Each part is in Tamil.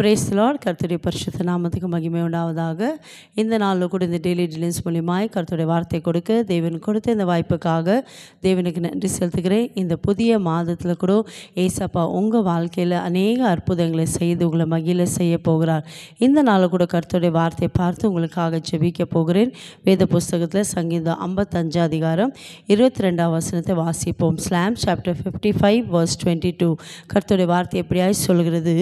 Praise the Lord. கர்த்தருடைய பரிசுத்த நாமத்துக்கு மகிமை உண்டாவதாக. இந்த நாளில் கூட இந்த டெய்லி டிலின்ஸ் மூலியமாய் கர்த்தருடைய வார்த்தை கொடுக்க தேவன் கொடுத்த இந்த வாய்ப்புக்காக தேவனுக்கு நன்றி செலுத்துகிறேன். இந்த புதிய மாதத்தில் கூட ஏசப்பா உங்கள் வாழ்க்கையில் அநேக அற்புதங்களை செய்து உங்களை மகிழ செய்ய போகிறார். இந்த நாளில் கூட கர்த்தருடைய வார்த்தையை பார்த்து உங்களுக்காக ஜெபிக்க போகிறேன். வேத புஸ்தகத்தில் சங்கீதம் 55 அதிகாரம் 22 வசனத்தை வாசிப்போம். Slam chapter 55 verse 22. கர்த்தருடைய வார்த்தை எப்படியாய் சொல்கிறது,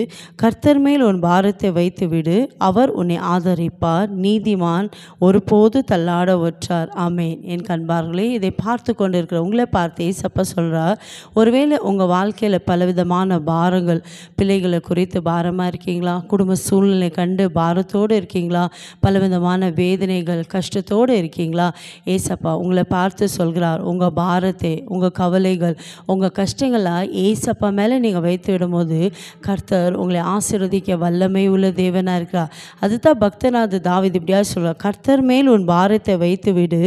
கர்த்தர் மேல் உன் பாரத்தை வைத்து விடு, அவர் உன்னை ஆதரிப்பார், நீதிமான் ஒருபோது தள்ளாடவற்றார். ஆமேன். என் கண்பார்களே, இதை பார்த்து கொண்டு இருக்கிற உங்களை பார்த்து ஏசப்பா சொல்கிறார், ஒருவேளை உங்கள் வாழ்க்கையில் பலவிதமான பாரங்கள், பிள்ளைகளை குறித்து பாரமாக இருக்கீங்களா, குடும்ப சூழ்நிலை கண்டு பாரத்தோடு இருக்கீங்களா, பலவிதமான வேதனைகள் கஷ்டத்தோடு இருக்கீங்களா, ஏசப்பா உங்களை பார்த்து சொல்கிறார், உங்கள் பாரத்தை, உங்கள் கவலைகள், உங்கள் கஷ்டங்களை ஏசப்பா மேலே நீங்கள் வைத்து விடும்போது கர்த்தர் உங்களை ஆசீர்வதிக்க வல்லமை உள்ள தேவனாக இருக்கிறார். அதுதான் பக்தனாத தாவீது இப்படியா சொல்கிறார், கர்த்தர் மேல் உன் பாரத்தை வைத்து விடு,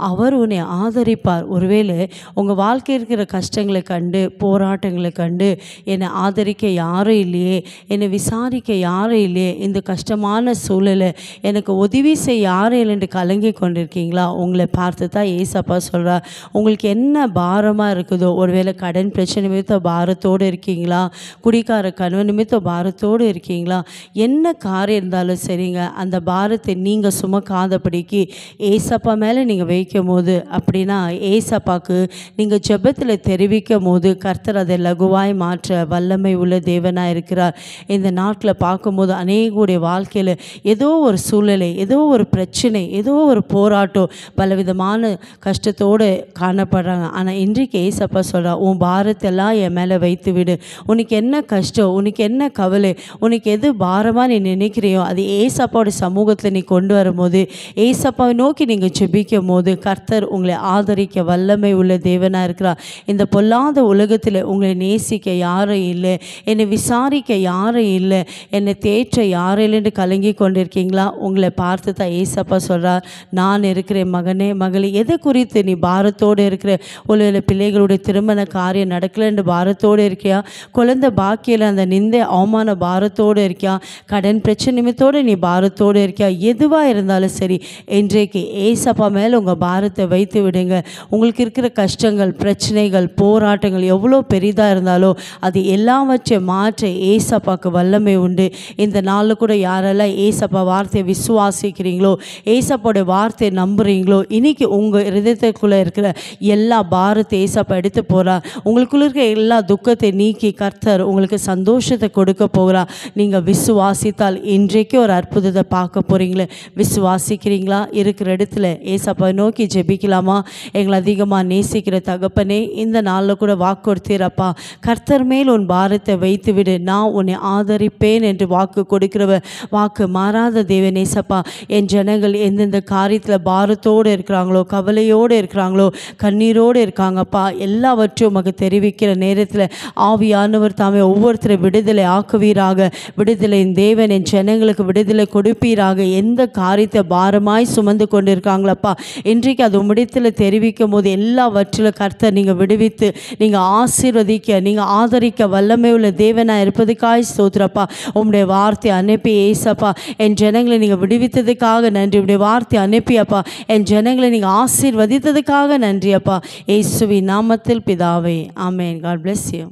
அவர் உன்னை ஆதரிப்பார். ஒருவேளை உங்கள் வாழ்க்கை இருக்கிற கஷ்டங்களை கண்டு, போராட்டங்களை கண்டு, என்னை ஆதரிக்க யாரும் இல்லையே, என்னை விசாரிக்க யாரும் இல்லையே, இந்த கஷ்டமான சூழலை எனக்கு உதவி செய்ய யாரும் இல்லைன்னு கலங்கி கொண்டிருக்கீங்களா, உங்களை பார்த்து தான் ஏசப்பா சொல்கிறார், உங்களுக்கு என்ன பாரமாக இருக்குதோ, ஒருவேளை கடன் பிரச்சனை நிமித்தம் பாரத்தோடு இருக்கீங்களா, குடிக்கார கணவன் நிமித்தம் பாரத்தோடு இருக்கீங்களா, என்ன காரியம் இருந்தாலும் சரிங்க, அந்த பாரத்தை நீங்கள் சுமக்காதபடிக்கு ஏசப்பா மேலே நீங்கள் வைக்கும் போது, அப்படின்னா ஏசப்பாக்கு நீங்கள் ஜெபத்தில் தெரிவிக்கும் போது கர்த்தர் அதை லகுவாய் மாற்ற வல்லமை உள்ள தேவனாக இருக்கிறார். இந்த நாட்டில் பார்க்கும்போது அநேகருடைய வாழ்க்கையில் ஏதோ ஒரு சூழ்நிலை, ஏதோ ஒரு பிரச்சனை, ஏதோ ஒரு போராட்டம், பலவிதமான கஷ்டத்தோடு காணப்படுறாங்க. ஆனால் இன்றைக்கு ஏசப்பா சொல்கிறா, உன் பாரத்தெல்லாம் என் மேலே வைத்து விடு, உனக்கு என்ன கஷ்டம், உனக்கு என்ன கவலை, உனக்கு எது பாரமாக நீ நினைக்கிறியோ அது ஏசப்பாவோட சமூகத்தில் நீ கொண்டு வரும்போது, ஏசப்பாவை நோக்கி நீங்கள் ஜெபிக்கும் போது கர்த்தர் உங்களை ஆதரிக்க வல்லமை உள்ள தேவனாக இருக்கிறார். இந்த பொல்லாத உலகத்தில் உங்களை நேசிக்க யாரும் இல்லை, என்னை விசாரிக்க யாரும் இல்லை, என்னை தேற்ற யாரும் இல்லைன்னு கலங்கி கொண்டிருக்கீங்களா, உங்களை பார்த்து தான் ஏசப்பா சொல்கிறார், நான் இருக்கிறேன் மகனே மகளே, எதை குறித்து நீ பாரத்தோடு இருக்கிற, ஒருவேளை பிள்ளைகளுடைய திருமண காரியம் நடக்கலைன்னு பாரத்தோடு இருக்கியா, குழந்தை பாக்கியில் அந்த நிந்தை அவமான பாரத்தோடு இருக்கியா, கடன் பிரச்சனை நிமித்தோடு நீ பாரத்தோடு இருக்கியா, எதுவாக இருந்தாலும் சரி இன்றைக்கு ஏசப்பா மேலே உங்கள் பாரத்தை வைத்து விடுங்க. உங்களுக்கு இருக்கிற கஷ்டங்கள், பிரச்சனைகள், போராட்டங்கள் எவ்வளோ பெரிதாக இருந்தாலும் அது எல்லாவற்றையும் மாற்ற ஏசப்பாக்கு வல்லமை உண்டு. இந்த நாளில் கூட யாரெல்லாம் ஏசப்பா வார்த்தையை விசுவாசிக்கிறீங்களோ, ஏசப்பாவோட வார்த்தையை நம்புகிறீங்களோ, இன்றைக்கி உங்கள் இருதயத்துக்குள்ளே இருக்கிற எல்லா பாரத்தை ஏசப்பா எடுத்து போகிறார். உங்களுக்குள்ள இருக்கிற எல்லா துக்கத்தை நீக்கி கர்த்தர் உங்களுக்கு சந்தோஷத்தை கொடுக்க போகிறார். நீங்கள் விசுவாசித்தால் இன்றைக்கு ஒரு அற்புதத்தை பார்க்க போகிறீங்களே, விசுவாசிக்கிறீங்களா? இருக்கிற இடத்துல ஏசப்பா நோக்கி ஜெபிக்கலாமா? எங்களை அதிகமாக நேசிக்கிற தகப்பனே, இந்த நாளில் கூட வாக்கு கொடுத்தீரப்பா, கர்த்தர் மேல் உன் பாரத்தை வைத்து விடு, நான் உன்னை ஆதரிப்பேன் என்று வாக்கு கொடுக்கிறவர், வாக்கு மாறாத தேவன் ஏசப்பா. என் ஜனங்கள் எந்தெந்த காரியத்தில் பாரத்தோடு இருக்கிறாங்களோ, கவலையோடு இருக்கிறாங்களோ, கண்ணீரோடு இருக்காங்கப்பா, எல்லாவற்றையும் உமக்கு தெரிவிக்கிற நேரத்தில் ஆவியானவர் தாமே ஒவ்வொருத்தரை விடுதலை ஆக்குவீராக. விடுதலையின் தேவன் என் ஜனங்களுக்கு விடுதலை கொடுப்பீராக. எந்த காரியத்தை பாரமாய் சுமந்து கொண்டு இருக்காங்களப்பா, இன்றைக்கு அது உம்மிடத்தில் தெரிவிக்கும் போது எல்லாவற்றிலும் கர்த்தர் நீங்கள் விடுவித்து, நீங்கள் ஆசீர்வதிக்க, நீங்கள் ஆதரிக்க வல்லமை உள்ள தேவனாக இருப்பதுக்காய் ஸ்தோத்திரப்பா. உம்முடைய வார்த்தை அனுப்பி ஏசப்பா, என் ஜனங்களை நீங்கள் விடுவித்ததுக்காக நன்றி. உம்முடைய வார்த்தை அனுப்பியப்பா, என் ஜனங்களை நீங்கள் ஆசீர்வதித்ததுக்காக நன்றி அப்பா. இயேசுவின் நாமத்தில் பிதாவே, ஆமென். God bless you.